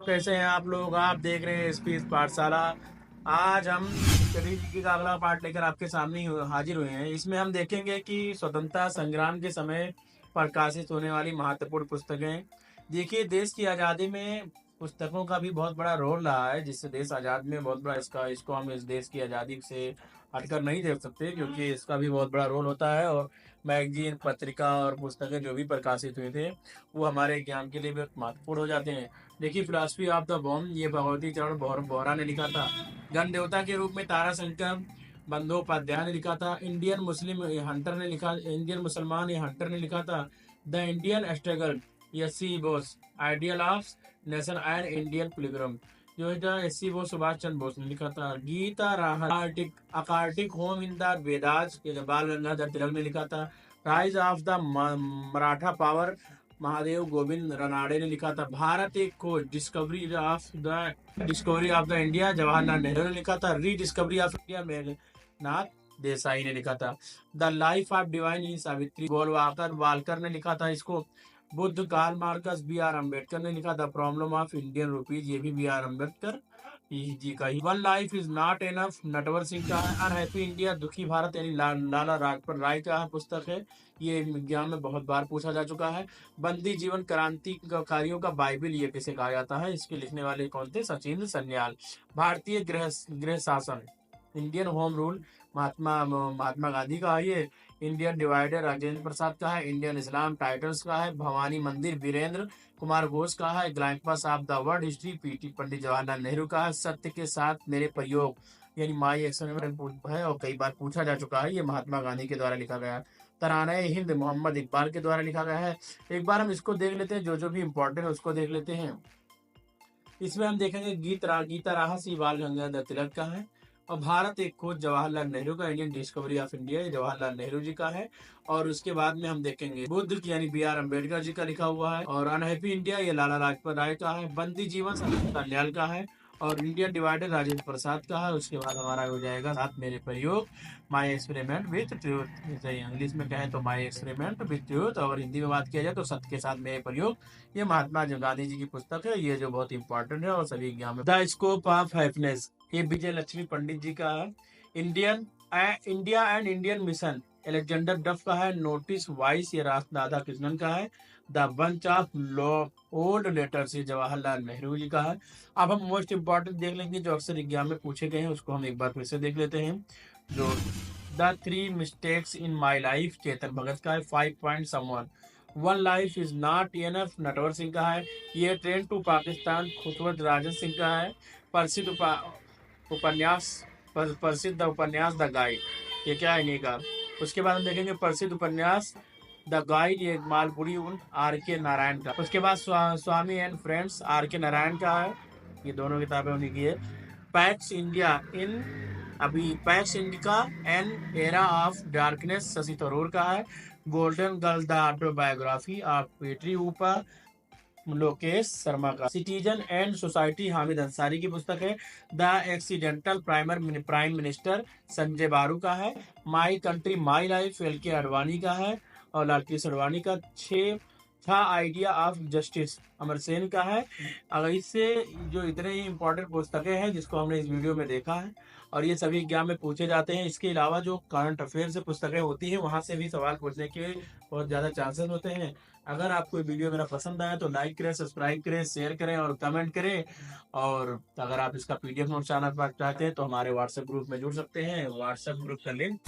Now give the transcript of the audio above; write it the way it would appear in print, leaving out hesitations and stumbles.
कैसे हैं आप लोग? आप देख रहे हैं स्पीच पाठशाला। आज हम जी का अगला पार्ट लेकर आपके सामने हाजिर हुए हैं। इसमें हम देखेंगे कि स्वतंत्रता संग्राम के समय प्रकाशित होने वाली महत्वपूर्ण पुस्तकें। देखिए, देश की आज़ादी में पुस्तकों का भी बहुत बड़ा रोल रहा है, जिससे देश आज़ाद में बहुत बड़ा इसको हम इस देश की आज़ादी से हटकर नहीं देख सकते, क्योंकि इसका भी बहुत बड़ा रोल होता है। और मैगजीन, पत्रिका और पुस्तकें जो भी प्रकाशित हुए थे, वो हमारे ज्ञान के लिए बहुत महत्वपूर्ण हो जाते हैं। देखिए, फिलॉसफी ऑफ द बॉम्ब, ये भगवती चरण बोहरा ने लिखा था। गण देवता के रूप में ताराशंकर बंदोपाध्याय ने लिखा था। इंडियन मुसलमान ये हंटर ने लिखा था। The Indian struggle, SC. Bose, ideal of nation and Indian पिलग्रम, जो है एस.सी. बोस, सुभाष चंद्र बोस ने लिखा था। गीता राह अकार्टिक होम इन द वेदास, बाल गंगाधर तिलक ने लिखा था। Rise of the Maratha power, Mahadev Govind Ranade ने लिखा था। भारत एक खोज, discovery of the India, Jawaharlal Nehru ने लिखा था। Rediscovery of India, Meghnath Desai ने लिखा था। The life of divine in Savitri Golwalkar वालकर ने लिखा था इसको। Buddha, Karl Marx, B R. Ambedkar ने लिखा था। प्रॉब्लम ऑफ इंडियन रुपीज, ये भी बी.आर. अम्बेडकर जी का ही। One life is not enough, Natwar Singh का है। अनहैप्पी इंडिया, दुखी भारत, यानी लाला राजपत राय का पुस्तक है। ये विज्ञान में बहुत बार पूछा जा चुका है। बंदी जीवन क्रांतिकारियों का बाइबिल, ये किसे कहा जाता है? इसके लिखने वाले कौन थे? सचिंद्र सन्याल। भारतीय गृह शासन, Indian home rule, Mahatma Gandhi का है ये। इंडियन डिवाइडर, राजेंद्र प्रसाद का है। इंडियन इस्लाम, टाइटल्स का है। भवानी मंदिर, वीरेंद्र कुमार घोष का है। Glimpses of the world history, PT Pandit Jawaharlal Nehru का है। सत्य के साथ मेरे प्रयोग, यानी माई एक्सपेरिमेंट है और कई बार पूछा जा चुका है। ये महात्मा गांधी के द्वारा लिखा गया है। तराने हिंद, मोहम्मद इकबाल के द्वारा लिखा गया है। एक बार हम इसको देख लेते हैं, जो जो भी इम्पोर्टेंट है उसको देख लेते हैं। इसमें हम देखेंगे गीता राह सी बाल गंगाधर तिलक का है। और भारत एक खोज, जवाहरलाल नेहरू का। इंडियन डिस्कवरी ऑफ इंडिया, ये जवाहरलाल नेहरू जी का है। और उसके बाद में हम देखेंगे बुद्ध की, यानी बी.आर. अम्बेडकर जी का लिखा हुआ है। और अनहैप्पी इंडिया, ये लाला लाजपत राय का है। बंदी जीवन, सचिंद्र सन्याल का है। और इंडियन डिवाइडर, राजेंद्र प्रसाद का है। उसके बाद हमारा हो जाएगा साथ मेरे प्रयोग, my experiment with truth. English में कहें तो माई एक्सपेरिमेंट विथ ट्रूथ, और हिंदी में बात किया जाए तो सत्य के साथ मेरे प्रयोग। ये महात्मा गांधी जी की पुस्तक है, ये जो बहुत इंपॉर्टेंट है और सभी एग्जाम में। द स्कोप ऑफ हैप्पीनेस, ये विजय लक्ष्मी पंडित जी का है। India and Indian mission, Alexander डफ का है। नोटिस वाइस, ये राधा कृष्णन का है। The bunch of old letters, ये जवाहरलाल नेहरू जी का है। अब हम मोस्ट इंपॉर्टेंट देख लेंगे, जो अक्सर एग्जाम में पूछे गए हैं, उसको हम एक बार फिर से देख लेते हैं। जो the 3 mistakes in my life, Chetan Bhagat का है। 5 point someone, one life is not enough, Natwar Singh का है। ये ट्रेन टू पाकिस्तान, खुशवंत राजन सिंह का है। प्रसिद्ध उपन्यास द गाइड, ये क्या है इन्हीं का। उसके बाद हम देखेंगे प्रसिद्ध उपन्यास द गाइड, ये मालपुरी उन, R.K. नारायण का। उसके बाद स्वामी एंड फ्रेंड्स, R.K. नारायण का है। ये दोनों किताबें उन्हीं की है। Pax Indica an era of darkness, Shashi Tharoor का है। Golden girl, the autobiography of P T Usha, Lokesh Sharma का। Citizen and society, Hamid Ansari की पुस्तक है। The accidental prime minister, Sanjay Baru का है। My country my life, L.K. Advani का है और लालकृष्ण अडवाणी का। The idea of justice, Amar Sen का है। अगर इससे जो इतने ही इंपॉर्टेंट पुस्तकें हैं जिसको हमने इस वीडियो में देखा है, और ये सभी एग्जाम में पूछे जाते हैं। इसके अलावा जो करंट अफेयर से पुस्तकें होती हैं, वहाँ से भी सवाल पूछने के बहुत ज़्यादा चांसेस होते हैं। अगर आपको वीडियो मेरा पसंद आया तो लाइक करें, सब्सक्राइब करें, शेयर करें और कमेंट करें। और अगर आप इसका PDF नोट चाहते हैं तो हमारे व्हाट्सएप ग्रुप में जुड़ सकते हैं। व्हाट्सएप ग्रुप का लिंक